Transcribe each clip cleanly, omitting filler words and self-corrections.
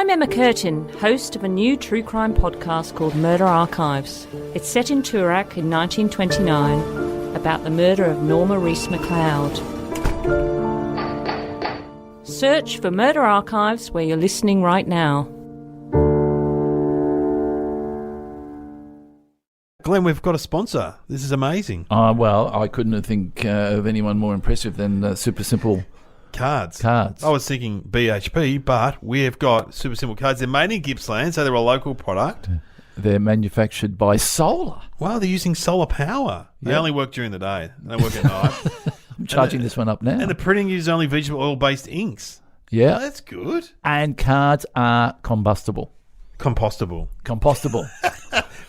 I'm Emma Curtin, host of a new true crime podcast called Murder Archives. It's set in Toorak in 1929 about the murder of Norma Reese McLeod. Search for Murder Archives where you're listening right now. Glenn, we've got a sponsor. This is amazing. Well, I couldn't think of anyone more impressive than Super Simple Cards. I was thinking BHP, but we have got Super Simple Cards. They're made in Gippsland, so they're a local product. They're manufactured by Solar. Wow, they're using solar power. They only work during the day. They work at night. I'm charging this one up now. And the printing uses only vegetable oil-based inks. Yeah. Oh, that's good. And cards are compostable. Compostable.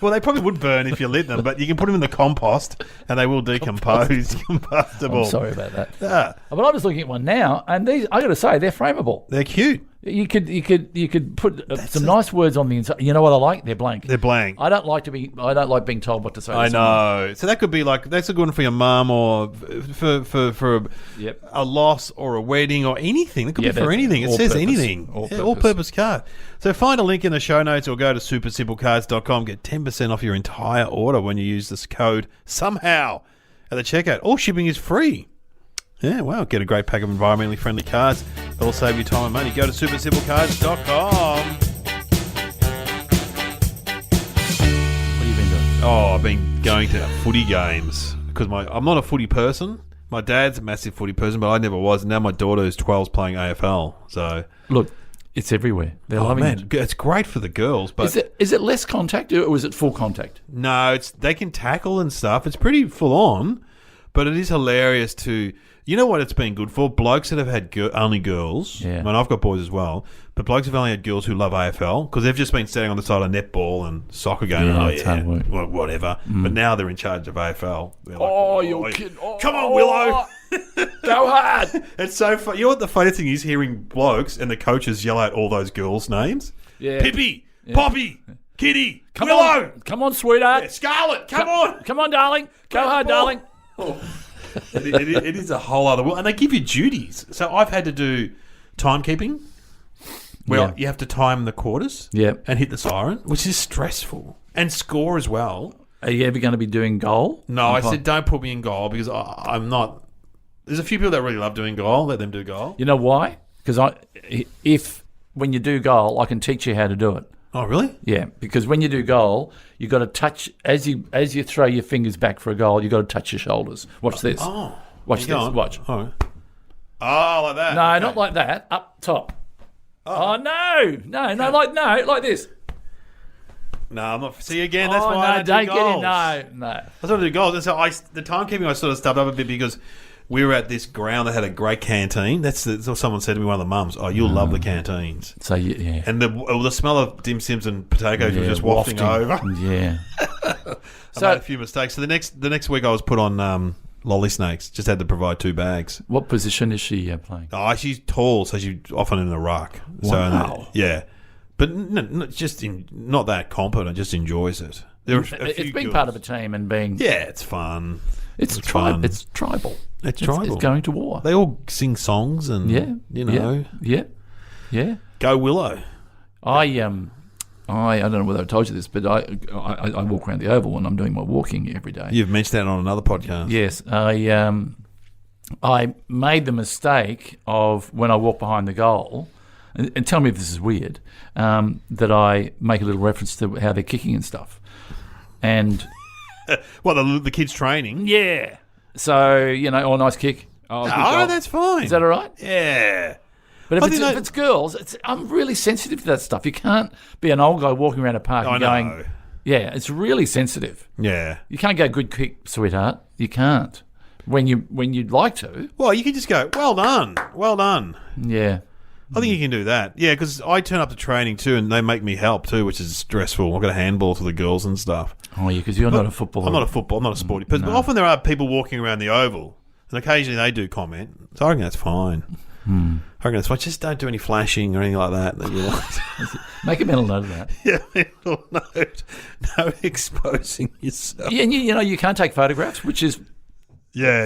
Well, they probably would burn if you lit them, but you can put them in the compost and they will decompose. Compostable. I'm sorry about that. Yeah. But I'm just looking at one now, and these, I got to say, they're frameable. They're cute. You could put some nice words on the inside. You know what I like? They're blank. They're blank. I don't like being told what to say. I know. So that could be like, that's a good one for your mum or for a loss or a wedding or anything. It could be for anything. It says anything. All-purpose card. So find a link in the show notes or go to supersimpleccards.com. Get 10% off your entire order when you use this code somehow at the checkout. All shipping is free. Yeah, wow. Get a great pack of environmentally friendly cards. It'll save you time and money. Go to supersimplecards.com. What have you been doing? Oh, I've been going to footy games because I'm not a footy person. My dad's a massive footy person, but I never was. And now my daughter who's 12 is playing AFL. So look, it's everywhere. They're loving it. It's great for the girls. But is it less contact or is it full contact? No, they can tackle and stuff. It's pretty full on, but it is hilarious to. You know what it's been good for? Blokes that have had only girls. Yeah. I mean, I've got boys as well. But blokes have only had girls who love AFL because they've just been standing on the side of netball and soccer going, whatever. But now they're in charge of AFL. Like, you're kidding. Come on, Willow. Go hard. It's so fun. You know what the funny thing is? Hearing blokes and the coaches yell out all those girls' names. Yeah. Pippi, Poppy, Kitty, come Willow. Come on, sweetheart. Yeah, Scarlett, come on. Come on, darling. Go hard, darling. It is a whole other world. And they give you duties. So I've had to do timekeeping where you have to time the quarters and hit the siren, which is stressful. And score as well. Are you ever going to be doing goal? No, I said don't put me in goal because I'm not. There's a few people that really love doing goal. Let them do goal. You know why? Because when you do goal, I can teach you how to do it. Oh, really? Yeah, because when you do goal, you got to touch as you throw your fingers back for a goal. You got to touch your shoulders. Watch this. Oh, watch this. Watch. Oh, like that. No, not like that. Up top. Oh no, like this. No, I'm not. See again. That's why I don't do get goals. in. No. I was trying to do goals, and so the timekeeping I sort of stubbed up a bit because we were at this ground that had a great canteen. That's what someone said to me, one of the mums. Oh, you'll love the canteens. So yeah. And the smell of dim sims and potatoes was just wafting over. Yeah. I made a few mistakes. So the next week I was put on lolly snakes. Just had to provide 2 bags. What position is she playing? Oh, she's tall, so she's often in the ruck. Wow. So but not that competent. Just enjoys it. It's being part of a team and being. Yeah, it's fun. It's tribal. It's tribal. It's going to war. They all sing songs and you know. Yeah. Go Willow. I don't know whether I told you this, but I walk around the oval when I'm doing my walking every day. You've mentioned that on another podcast. Yes, I made the mistake of when I walk behind the goal, and tell me if this is weird, that I make a little reference to how they're kicking and stuff, and. Well, the kids training. Yeah. So, nice kick. Oh, that's fine. Is that all right? Yeah. But if it's girls, I'm really sensitive to that stuff. You can't be an old guy walking around a park and going, yeah, it's really sensitive. Yeah. You can't go good kick, sweetheart. You can't. When you'd like to. Well, you can just go, well done. Well done. Yeah. I think you can do that. Yeah, because I turn up to training too and they make me help too, which is stressful. I've got a handball to the girls and stuff. Oh, yeah, because you're not a footballer. I'm not a sporty person. No. But often there are people walking around the oval and occasionally they do comment. So I reckon that's fine. I reckon that's fine. Just don't do any flashing or anything like that you like. Make a mental note of that. Yeah, mental note. No exposing yourself. Yeah, and you can't take photographs, which is... Yeah.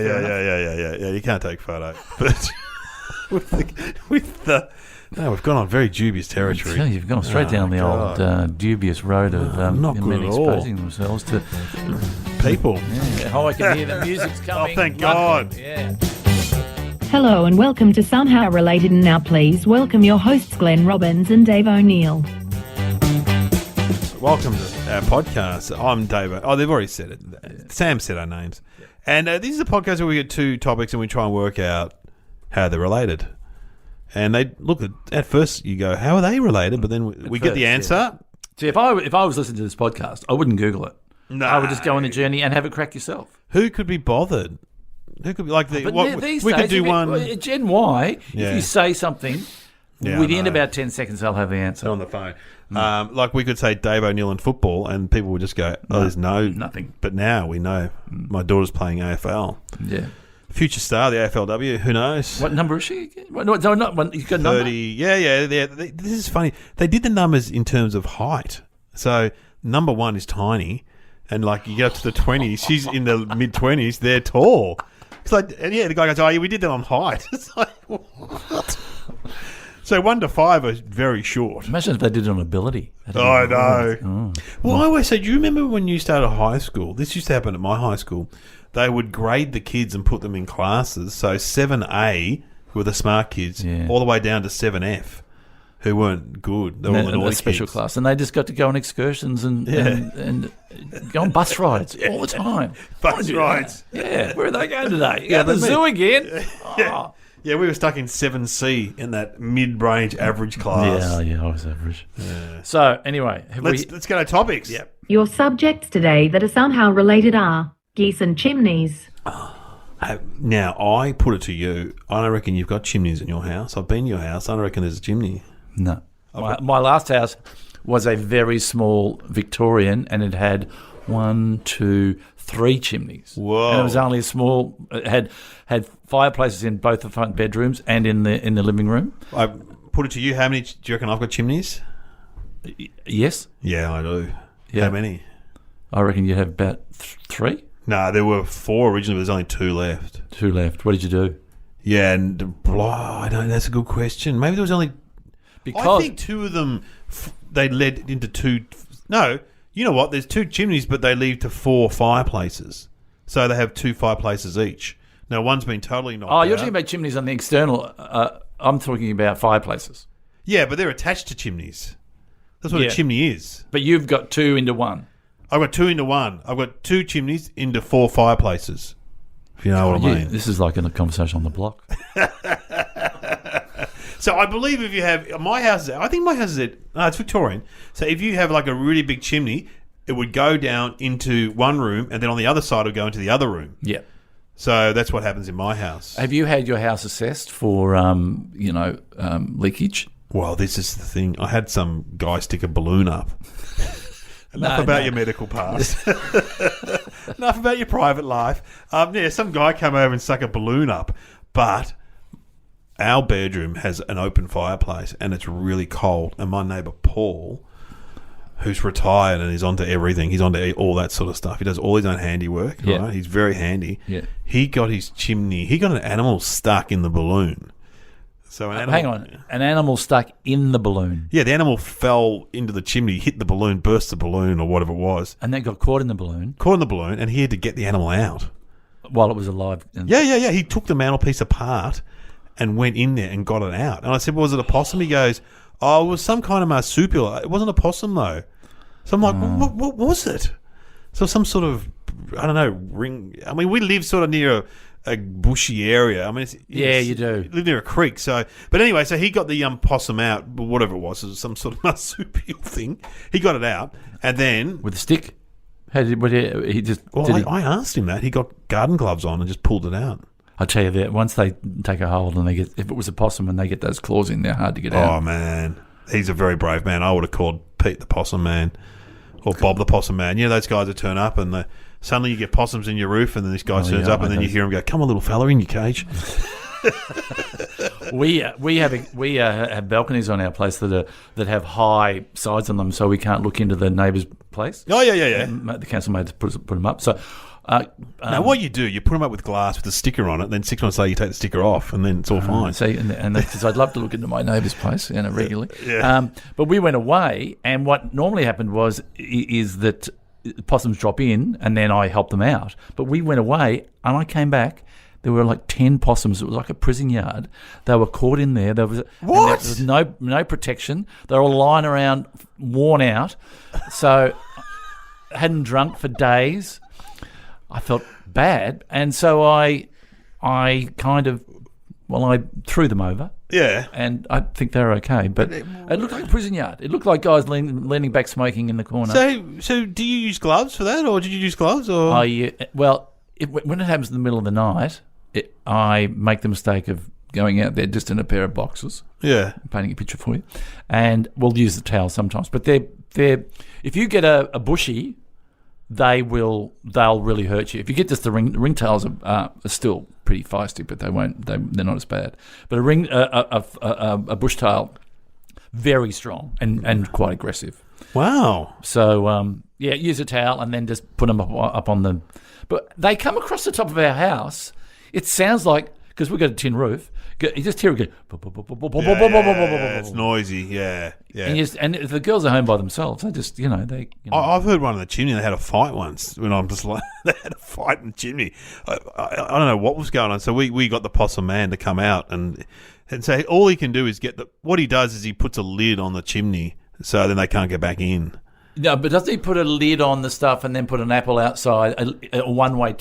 You can't take photo. But No, we've gone on very dubious territory. Yeah, you've gone straight down the old dubious road of not good men at all. exposing themselves to People. Yeah. Oh, I can hear the music's coming. Oh, thank God. Yeah. Hello and welcome to Somehow Related, and now please welcome your hosts Glenn Robbins and Dave O'Neill. Welcome to our podcast. I'm Dave. Oh, they've already said it. Yeah. Sam said our names. Yeah. And this is a podcast where we get two topics and we try and work out how they're related. And they look at first you go, how are they related? But then we get the answer. Yeah. See, if I was listening to this podcast, I wouldn't Google it. No, I would just go on the journey and have it crack yourself. Who could be bothered? Who could be like the? What, these we days, could do one. Gen Y. If you say something, within about 10 seconds, they'll have the answer on the phone. Like we could say Dave O'Neill in football, and people would just go, "Oh, there's nothing." But now we know. My daughter's playing AFL. Yeah. Future star, the AFLW. Who knows? What number is she? You've got a number? 30. Yeah. This is funny. They did the numbers in terms of height. So number 1 is tiny, and like you get up to the 20s, she's in the mid 20s. They're tall. It's like, and the guy goes, "Oh, yeah, we did that on height." It's like, what? So 1 to 5 are very short. Imagine if they did it on ability. I know. Oh. Well, I always say, do you remember when you started high school? This used to happen at my high school. They would grade the kids and put them in classes. So 7A were the smart kids, all the way down to 7F, who weren't good. They were all the naughty special kids. Class, and they just got to go on excursions and go on bus rides all the time. Bus rides. Yeah, where are they going today? Yeah, the zoo again. Oh. Yeah, we were stuck in 7C in that mid-range average class. Yeah, I was average. Yeah. So anyway, let's go to topics. Yep. Your subjects today that are somehow related are geese and chimneys. Now, I put it to you. I don't reckon you've got chimneys in your house. I've been to your house. I don't reckon there's a chimney. No. My last house was a very small Victorian, and it had 1, 2, 3 chimneys. Whoa. And it was only a small. It had fireplaces in both the front bedrooms and in the living room. I put it to you. How many do you reckon I've got chimneys? Yes. Yeah, I do. Yeah. How many? I reckon you'd have about 3. No, there were 4 originally, but there's only 2 left. 2 left. What did you do? Yeah, and I don't know. That's a good question. Maybe there was only... Because I think 2 of them, they led into 2... No, you know what? There's 2 chimneys, but they lead to 4 fireplaces. So they have 2 fireplaces each. Now, one's been totally knocked out. Oh, you're talking about chimneys on the external. I'm talking about fireplaces. Yeah, but they're attached to chimneys. That's what a chimney is. But you've got 2 into 1. I've got 2 into 1. I've got 2 chimneys into 4 fireplaces. If you know what I mean. This is like in a conversation on the block. So I believe if you have my house, I think my house is it's Victorian. So if you have like a really big chimney, it would go down into one room, and then on the other side it would go into the other room. Yeah. So that's what happens in my house. Have you had your house assessed for leakage? Well, this is the thing. I had some guy stick a balloon up. Enough about your medical past. Enough about your private life. Some guy came over and stuck a balloon up, but our bedroom has an open fireplace and it's really cold. And my neighbour Paul, who's retired and is onto everything, he's onto all that sort of stuff. He does all his own handiwork. Yeah. Right? He's very handy. Yeah. He got his chimney. He got an animal stuck in the balloon. So hang on, an animal stuck in the balloon. Yeah, the animal fell into the chimney, hit the balloon, burst the balloon, or whatever it was. And then got caught in the balloon. Caught in the balloon, and he had to get the animal out while it was alive. Yeah. He took the mantelpiece apart and went in there and got it out. And I said, well, "Was it a possum?" He goes, "Oh, it was some kind of marsupial. It wasn't a possum though." So I'm like, "What was it?" So some sort of, I don't know, ring. I mean, we live sort of near a bushy area. I mean, you do live near a creek. So, but anyway, so he got the possum out, whatever it was some sort of marsupial thing. He got it out, and then with a stick. How did he just? Well, I asked him that. He got garden gloves on and just pulled it out. I tell you that once they take a hold and they get, if it was a possum and they get those claws in, they're hard to get out. Oh man, he's a very brave man. I would have called Pete the Possum Man or Bob the Possum Man. You know those guys that turn up and suddenly you get possums in your roof, and then this guy turns up, and then you hear him go, "Come on, little fella, in your cage." We have balconies on our place that have high sides on them, so we can't look into the neighbour's place. Oh yeah. The council made us put them up. So now what you do, you put them up with glass with a sticker on it. Then 6 months later, you take the sticker off, and then it's all fine. See, and because I'd love to look into my neighbour's place, regularly. Yeah. But we went away, and what normally happened is that possums drop in, and then I help them out. But we went away, and I came back. There were like 10 possums. It was like a prison yard. They were caught in there. There was no protection. They were all lying around, worn out. So I hadn't drunk for days. I felt bad, and so I threw them over. Yeah. And I think they're okay, but it looked like a prison yard. It looked like guys leaning back smoking in the corner. So do you use gloves for that, or did you use gloves? Or When it happens in the middle of the night, I make the mistake of going out there just in a pair of boxers. Yeah. Painting a picture for you, and we'll use the towel sometimes. But they're if you get a bushy, they'll really hurt you. If you get just the ringtails are still pretty feisty, but they're not as bad. But a bushtail, very strong and quite aggressive. Wow. So use a towel and then just put them up on the. But they come across the top of our house. It sounds like, because we've got a tin roof, you just hear it go. It's noisy. Yeah. And if the girls are home by themselves, they just I've heard one in the chimney. They had a fight once when I'm just like they had a fight in the chimney. I don't know what was going on. So we got the possum man to come out and so all he can do is what he does is he puts a lid on the chimney so then they can't get back in. No, but doesn't he put a lid on the stuff and then put an apple outside? A one-way.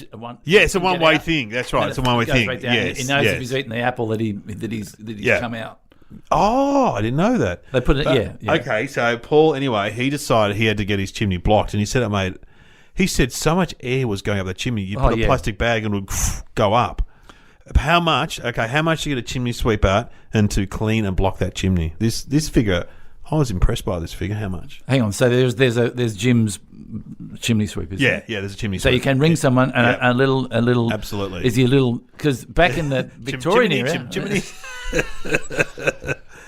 Yeah, it's a one-way thing. That's right. It's a one-way thing. Right, yes, he knows if he's eaten the apple that he's come out. Oh, I didn't know that. They put it. Yeah. Okay, so Paul. Anyway, he decided he had to get his chimney blocked, and he said, "Mate," he said, so much air was going up the chimney. You put a plastic bag and it would go up. How much? Okay, how much to get a chimney sweeper and to clean and block that chimney? This figure. I was impressed by this figure. How much? Hang on. So there's Jim's chimney sweepers. Yeah, there's a chimney sweeper. So you can ring someone and a little. Absolutely. Is he a little? Because back in the Victorian era. Chimney.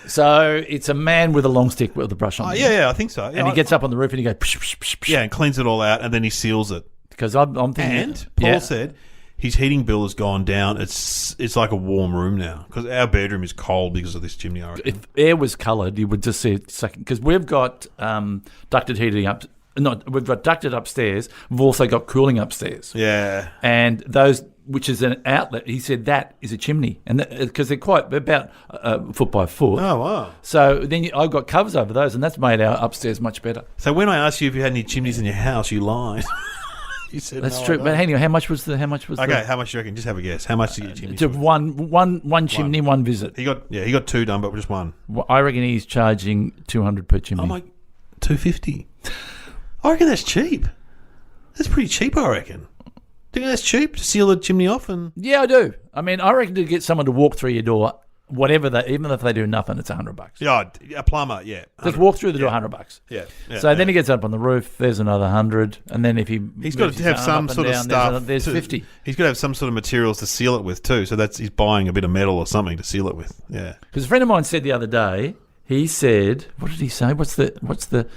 So it's a man with a long stick with a brush on. Yeah, I think so. And he gets up on the roof and he goes. Psh, psh, psh, psh. Yeah, and cleans it all out, and then he seals it. Because I'm thinking. And Paul said his heating bill has gone down. It's like a warm room now because our bedroom is cold because of this chimney. I reckon. If air was coloured, you would just see it sucking. Because we've got ducted heating up. We've got ducted upstairs. We've also got cooling upstairs. Yeah. And those, which is an outlet, he said that is a chimney, and because they're quite about foot by foot. Oh wow! So then I've got covers over those, and that's made our upstairs much better. So when I asked you if you had any chimneys in your house, you lied. You said that's no, true. But anyway, how much was okay, how much do you reckon? Just have a guess. How much to get chimney? To one chimney, one visit. He got two done, but just one. Well, I reckon he's charging $200 per chimney. Oh my, $250. I reckon that's cheap. That's pretty cheap. I reckon. Do you think that's cheap to seal the chimney off? And yeah, I do. I mean, I reckon to get someone to walk through your door, even if they do nothing, it's $100. Yeah, a plumber. Yeah, just walk through the door, $100. Yeah. So then he gets up on the roof. There's another 100, and then if he's got to have some sort of stuff. There's 50. He's got to have some sort of materials to seal it with too. So he's buying a bit of metal or something to seal it with. Yeah. Because a friend of mine said the other day. He said, "What did he say? What's the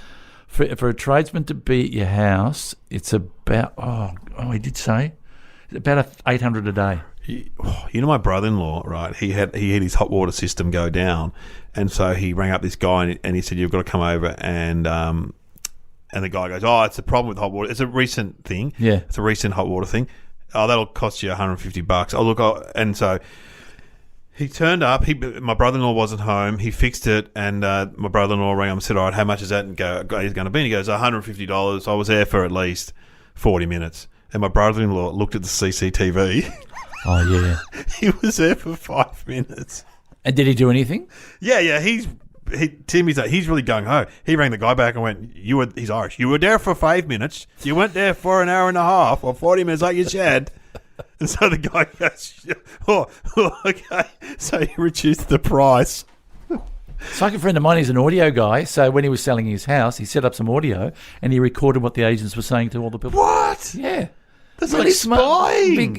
for a tradesman to be at your house? It's about he did say it's about $800 a day." You know my brother-in-law, right? He had his hot water system go down, and so he rang up this guy and he said, "You've got to come over." And the guy goes, "Oh, it's a problem with hot water. It's a recent thing. Yeah, it's a recent hot water thing. Oh, that'll cost you $150." Oh, look, and so he turned up. My brother-in-law wasn't home. He fixed it, and my brother-in-law rang him and said, "All right, how much is that?" And he's going to be. And he goes, $150. I was there for at least 40 minutes, and my brother-in-law looked at the CCTV. Oh, yeah. He was there for 5 minutes. And did he do anything? Yeah. Timmy's really gung-ho. He rang the guy back and went, he's Irish. "You were there for 5 minutes. You went there for an hour and a half or 40 minutes like you said." And so the guy goes, okay. So he reduced the price. It's like a friend of mine, he's an audio guy. So when he was selling his house, he set up some audio and he recorded what the agents were saying to all the people. What? Yeah. That's really like spying.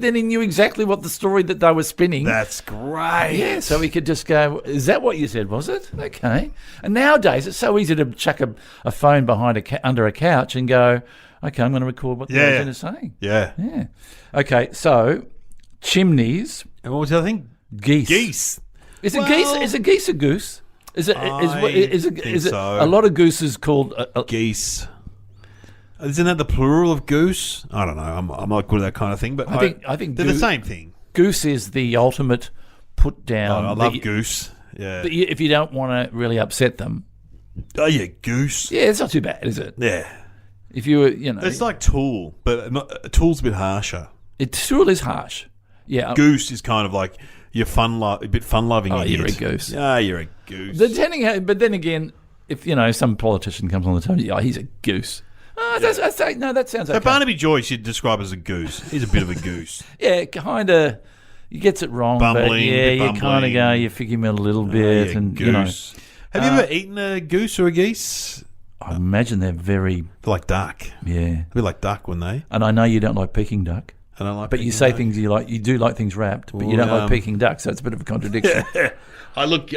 Then he knew exactly what the story that they were spinning. That's great. Yeah, so he could just go, is that what you said, was it? Okay. And nowadays it's so easy to chuck a phone behind under a couch and go, okay, I'm going to record what the agent is saying. Yeah. Yeah. Okay, so chimneys. And what was the other thing? Geese. Is a geese a goose? Is a lot of gooses called geese? Isn't that the plural of goose? I don't know. I'm not good at that kind of thing, but I think they're the same thing. Goose is the ultimate put down. I love goose. Yeah. But if you don't want to really upset them. Oh yeah, goose. Yeah, it's not too bad, is it? Yeah. If you were, you know, it's like tool, but tool's a bit harsher. Tool is harsh. Yeah. Goose is kind of like you're a bit fun-loving. Oh, you're a goose. Ah, you're a goose. But then again, if some politician comes on the television, he's a goose. That sounds okay. So Barnaby Joyce you'd describe as a goose. He's a bit of a goose. Yeah, kind of. He gets it wrong, bumbling, but you kind of go, you fig him a little bit, and goose. Have you ever eaten a goose or a geese? I imagine they're like duck. Yeah, a bit like duck, wouldn't they? And I know you don't like Peking duck. I don't like. But you say things you like. You do like things wrapped, but you don't like Peking duck. So it's a bit of a contradiction. I look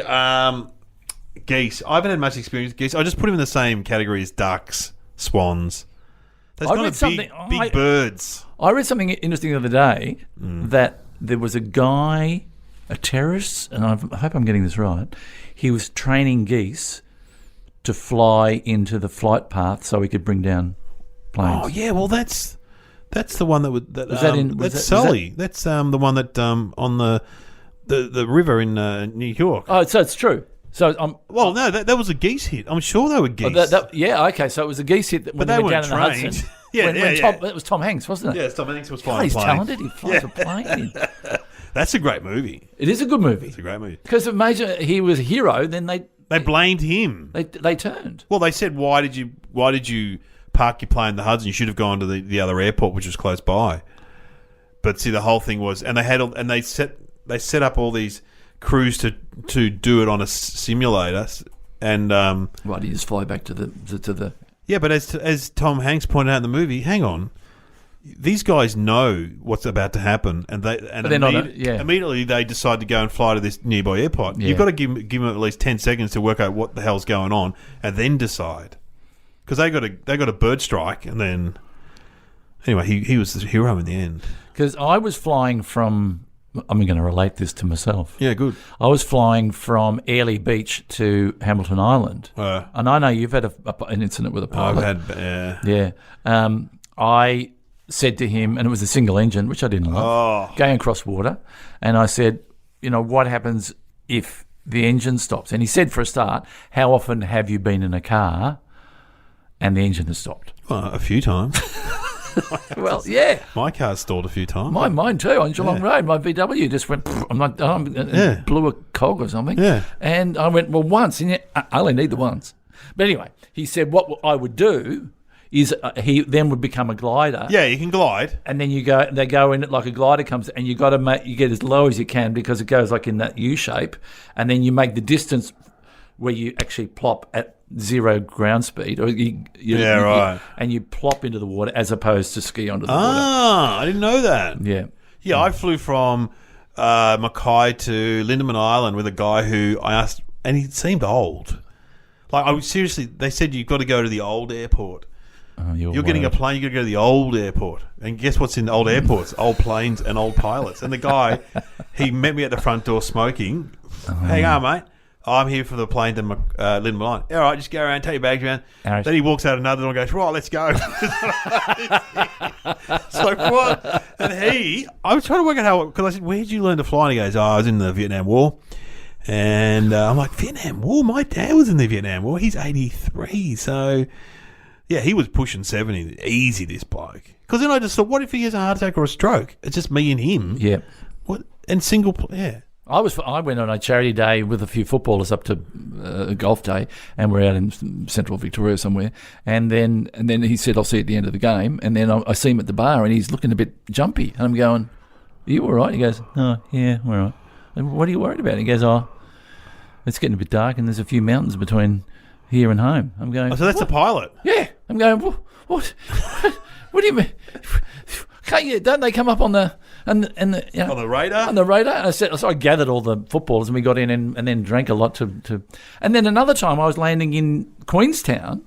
geese. I haven't had much experience with geese. I just put them in the same category as ducks, swans. Those kind of big birds. I read something interesting the other day that there was a guy, a terrorist, and I hope I'm getting this right. He was training geese to fly into the flight path so he could bring down planes. Oh yeah, well that's the one that would. That's Sully. That's the one that on the river in New York. Oh, so it's true. So no, that was a geese hit. I'm sure they were geese. Okay. So it was a geese hit when they were down in the Hudson. It was Tom Hanks, wasn't it? Yeah, Tom Hanks was flying a plane. He's talented. He flies a plane. That's a great movie. It is a good movie. It's a great movie. Because he was a hero, then they blamed him. They turned. Well, they said, why did you park your plane in the Hudson? You should have gone to the other airport, which was close by. But see, the whole thing was, and they set up all these crews to do it on a simulator, and why do you just fly back to the? Yeah, but as Tom Hanks pointed out in the movie, hang on, these guys know what's about to happen, and immediately they decide to go and fly to this nearby airport. Yeah. You've got to give them at least 10 seconds to work out what the hell's going on, and then decide, because they got a bird strike, and then anyway, he was the hero in the end. Because I was flying from. I'm going to relate this to myself. Yeah, good. I was flying from Airlie Beach to Hamilton Island. And I know you've had an incident with a pilot. I've had, yeah. I said to him, and it was a single engine, which I didn't love, going across water, and I said, what happens if the engine stops? And he said, for a start, how often have you been in a car and the engine has stopped? Well, a few times. Well, yeah. My car's stalled a few times. Mine too, on Geelong Road. My VW just went, blew a cog or something. Yeah. And I went, well, once. And I only need the once. But anyway, he said what I would do is he then would become a glider. Yeah, you can glide. And then they go in it like a glider comes, and you get as low as you can because it goes like in that U shape. And then you make the distance where you actually plop at zero ground speed, or right, and you plop into the water as opposed to ski onto the water. I didn't know that. Yeah. I flew from Mackay to Lindeman Island with a guy who I asked, and he seemed old. Like, seriously, they said you've got to go to the old airport. You're getting a plane, you've got to go to the old airport. And guess what's in the old airports? Old planes and old pilots. And the guy, he met me at the front door smoking. Hang on, mate. I'm here for the plane to Lindeman Island. All right, just go around, take your bags around. Then he walks out another door and goes, right, let's go. It's like, what? And I was trying to work out how, because I said, where did you learn to fly? And he goes, I was in the Vietnam War. And I'm like, Vietnam War? My dad was in the Vietnam War. He's 83. So, yeah, he was pushing 70. Easy, this bloke. Because then I just thought, what if he has a heart attack or a stroke? It's just me and him. Yeah. What? And yeah. I went on a charity day with a few footballers up to a golf day, and we're out in central Victoria somewhere. And then he said, "I'll see you at the end of the game." And then I see him at the bar, and he's looking a bit jumpy. And I'm going, "Are you all right?" He goes, "Oh, yeah, all right." And what are you worried about? He goes, "Oh, it's getting a bit dark, and there's a few mountains between here and home." I'm going, so that's what? The pilot. Yeah. I'm going, what? What do you mean? Don't they come up on the on the radar? On the radar. And so I gathered all the footballers and we got in and then drank a lot to. And then another time I was landing in Queenstown,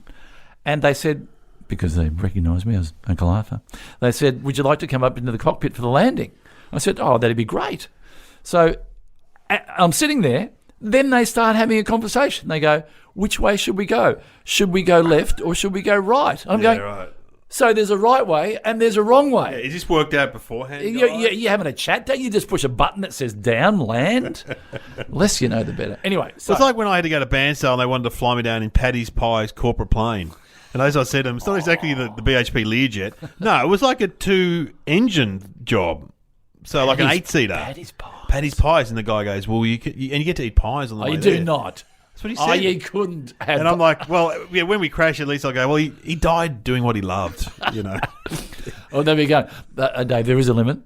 and they said, because they recognised me as Uncle Arthur, they said, "Would you like to come up into the cockpit for the landing?" I said, "Oh, that'd be great." So I'm sitting there. Then they start having a conversation. They go, "Which way should we go? Should we go left or should we go right?" I'm going, right. So there's a right way and there's a wrong way. Yeah, is this worked out beforehand? You're having a chat, don't you? Just push a button that says down, land. Less you know, the better. Anyway. So it's like when I had to go to Bairnsdale and they wanted to fly me down in Paddy's Pie's corporate plane. And as I said to them, it's not exactly the BHP Learjet. No, it was like a 2-engine job. So like an 8-seater. Paddy's Pies. And the guy goes, well, you get to eat pies on the way you there. do not. That's what he said. Oh, you couldn't have. And I'm like, well, yeah, when we crash, at least I'll go, well, he died doing what he loved, you know. Oh, there we go. Dave, there is a limit.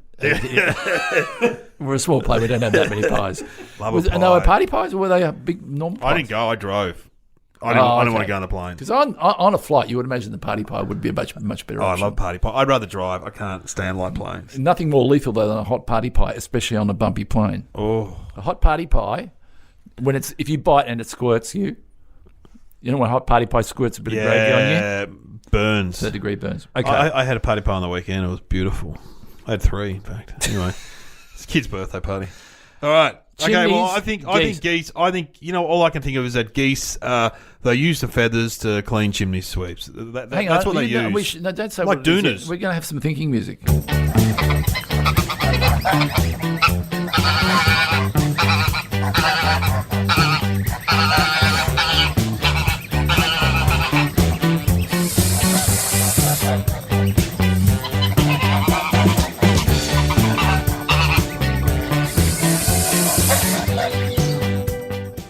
We're a small plane. We don't have that many pies. Love a pie. And they were party pies, or were they a big normal pies? I didn't go. I drove. I didn't want to go on the plane. Because on a flight, you would imagine the party pie would be a much better option. I love party pie. I'd rather drive. I can't stand light planes. Nothing more lethal, though, than a hot party pie, especially on a bumpy plane. Oh. A hot party pie, if you bite and it squirts you, you know when hot party pie squirts a bit of gravy on you? Yeah, burns. 3rd-degree burns. Okay. I had a party pie on the weekend. It was beautiful. I had 3, in fact. Anyway, it's a kid's birthday party. All right. Okay, well, I think geese. I think, all I can think of is that geese, they use the feathers to clean chimney sweeps. That's what they use. Don't say like what it doonas. is. We're going to have some thinking music.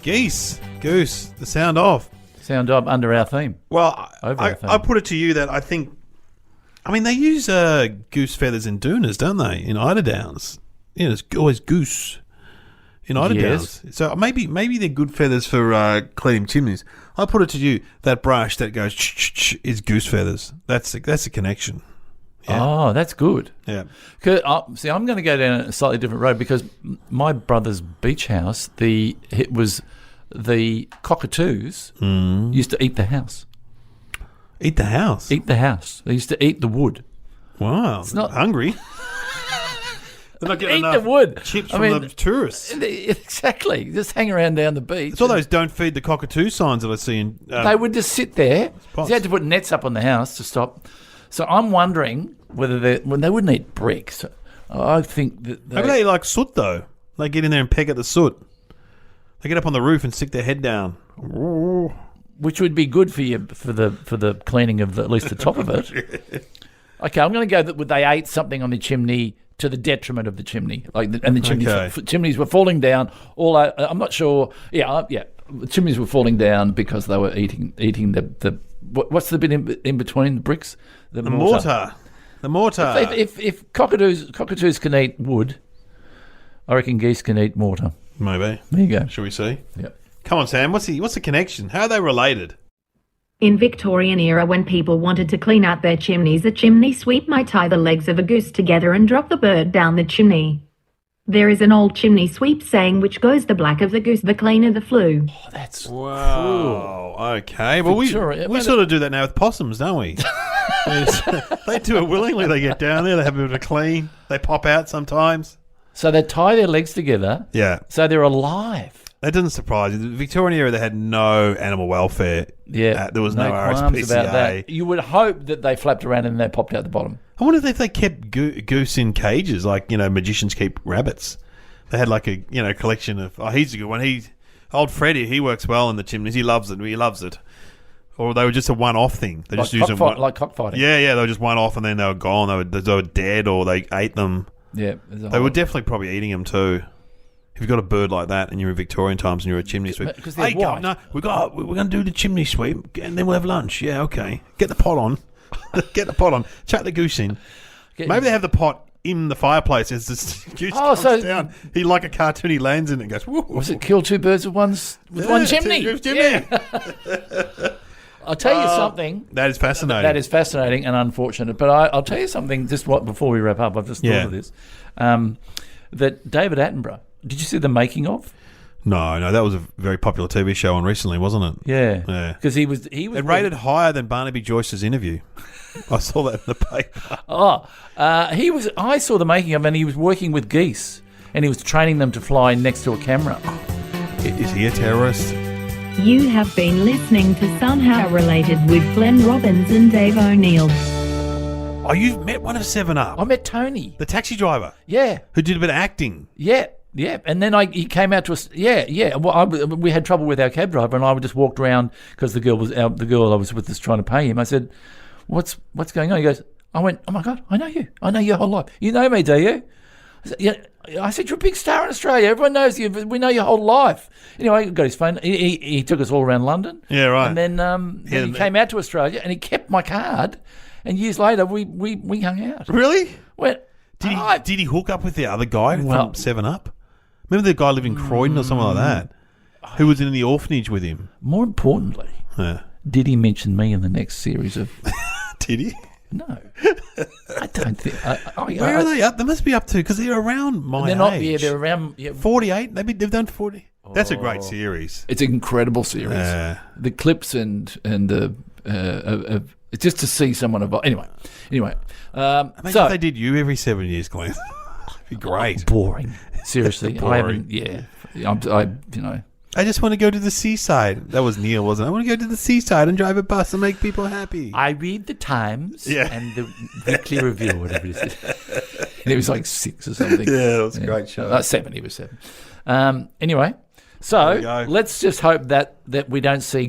Geese, goose, the sound off. Sound off under our theme. Well, I put it to you that I think, they use goose feathers in doonas, don't they? In eiderdowns. It's always goose in eiderdowns. Yes. So maybe they're good feathers for cleaning chimneys. I put it to you, that brush that goes is goose feathers. That's a connection. Yeah. Oh, that's good. Yeah. See, I'm going to go down a slightly different road because my brother's beach house, the cockatoos used to eat the house. Eat the house? Eat the house. They used to eat the wood. Wow. It's not hungry. They're not getting enough the wood. Chips from the tourists. Exactly. Just hang around down the beach. It's all those don't feed the cockatoo signs that I see in... they would just sit there. You had to put nets up on the house to stop... So I'm wondering whether they wouldn't eat bricks. I think that maybe they like soot though. They get in there and peck at the soot. They get up on the roof and stick their head down, which would be good for you for the cleaning of at least the top of it. Okay, I'm going to go that they ate something on the chimney to the detriment of the chimney, the chimneys were falling down. I'm not sure. Yeah, the chimneys were falling down because they were eating the. What's the bit in between the bricks? The mortar. The mortar. If cockatoos can eat wood, I reckon geese can eat mortar. Maybe. There you go. Shall we see? Yeah. Come on, Sam. What's the connection? How are they related? In Victorian era, when people wanted to clean out their chimneys, a chimney sweep might tie the legs of a goose together and drop the bird down the chimney. There is an old chimney sweep saying, which goes the black of the goose, the cleaner the flue. Oh, that's cool. Okay. Well, we sort of do that now with possums, don't we? They do it willingly. They get down there, they have a bit of a clean, they pop out sometimes. So they tie their legs together. Yeah. So they're alive. That doesn't surprise you. The Victorian era, they had no animal welfare. Yeah. There was no RSPCA. About that. You would hope that they flapped around and they popped out the bottom. I wonder if they kept goose in cages, like, magicians keep rabbits. They had like a, collection of... Oh, he's a good one. Old Freddie, he works well in the chimneys. He loves it. Or they were just a one-off thing. They just used them like cockfighting. Yeah. They were just one-off and then they were gone. They were dead or they ate them. Yeah. They were definitely probably eating them too. If you've got a bird like that and you're in Victorian times and you're a chimney sweep, hey, God, no, we're going to do the chimney sweep and then we'll have lunch. Yeah, okay. Get the pot on. Chuck the goose in. Maybe they have the pot in the fireplace as the goose comes down. He, like a cartoon, he lands in it and goes, woo. Was it kill two birds with one chimney? Chimney. I'll tell you something. That is fascinating. That is fascinating and unfortunate. But I'll tell you something before we wrap up. I've just thought of this. That David Attenborough, did you see the making of? No, that was a very popular TV show on recently, wasn't it? Yeah. Because he was. It rated higher than Barnaby Joyce's interview. I saw that in the paper. I saw the making of, and he was working with geese, and he was training them to fly next to a camera. Is he a terrorist? You have been listening to Somehow Related with Glenn Robbins and Dave O'Neill. Oh, you've met one of 7up. I met Tony, the taxi driver. Yeah, who did a bit of acting. Yeah. And then he came out to us. Yeah. Well, we had trouble with our cab driver, and I just walked around because the girl I was with was trying to pay him. I said, "What's going on?" He goes, "I went, oh my God, I know you. I know your whole life. You know me, do you?" I said, "You're a big star in Australia. Everyone knows you. We know your whole life." Anyway, he got his phone. He took us all around London. Yeah, right. And then he came out to Australia, and he kept my card. And years later, we hung out. Really? Did he hook up with the other guy from 7up? Remember the guy living in Croydon or something like that, who was in the orphanage with him? More importantly, did he mention me in the next series of? Did he? No, I don't think. Where are they up? They must be up to, because they're around my age. Yeah, they're around 48. They've done 40. That's a great series. It's an incredible series. The clips and the just to see someone evolve. Anyway. Imagine if they did you every 7 years, Glenn. It'd be great. Boring. Seriously, boring. I haven't. Yeah, I just want to go to the seaside. That was Neil, wasn't it? I want to go to the seaside and drive a bus and make people happy. I read the Times and the Weekly Review, or whatever it is. And it was like 6 or something. Yeah, it was a great show. 7, he was 7. Anyway, so let's just hope that we don't see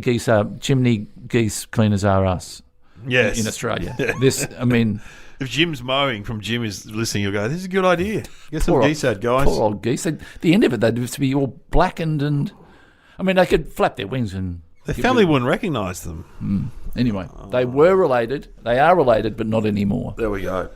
chimney geese cleaners are us. Yes. In Australia. Yeah. If Jim's mowing from Jim is listening, you'll go, this is a good idea. Get some geese out, guys. Poor old geese. At the end of it, they'd have to be all blackened and... they could flap their wings and... Their family wouldn't recognise them. Anyway, they were related. They are related, but not anymore. There we go.